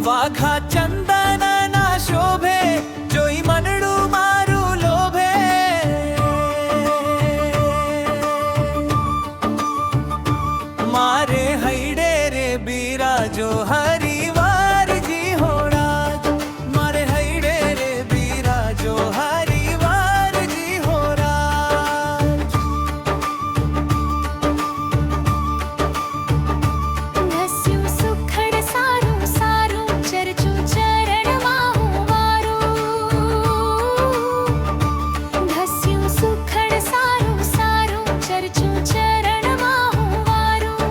વાઘા ચંદન ના શોભે જોઈ મનડું મારું લોભે મારે હૈડે રે બિરાજો હરિવારજી હોરાજ મારે હૈડે રે બિરાજો હરિવારજી હોરાજ ઘસ્યું સુખડ સારું સારું ચરચું ચરણમાં હું વારું ઘસ્યું સુખડ સારું સારું ચરચું ચરણમાં હું વારું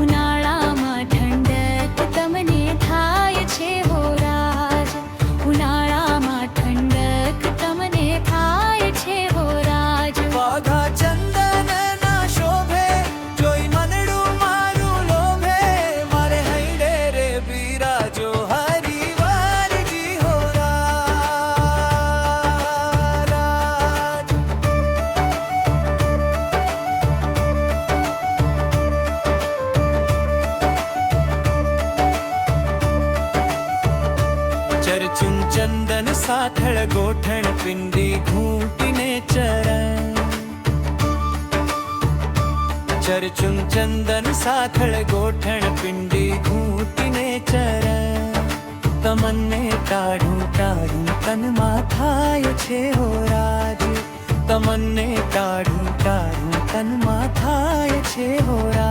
ઉનાળામાં ઠંડક તમને થાય છે હો રાજ ઉનાળામાં ઠંડક તમને થાય છે હો રાજ વાઘા ચંદન ના શોભે જોઈ મનડું મારું લોભે મારે હૈડે રે બિરાજો હરિવારજી હોરાજ ચરચું ચંદન સાથળ ગોઠણ પિંડી ઘૂંટીને ચરણ ચરચું ચંદન સાથળ ગોઠણ પિંડી ઘૂંટીને ચરણ તમને ટાઢું ટાઢું તનમાં થાય છે હો રાજ તમને ટાઢું ટાઢું તનમાં થાય છે હો રાજ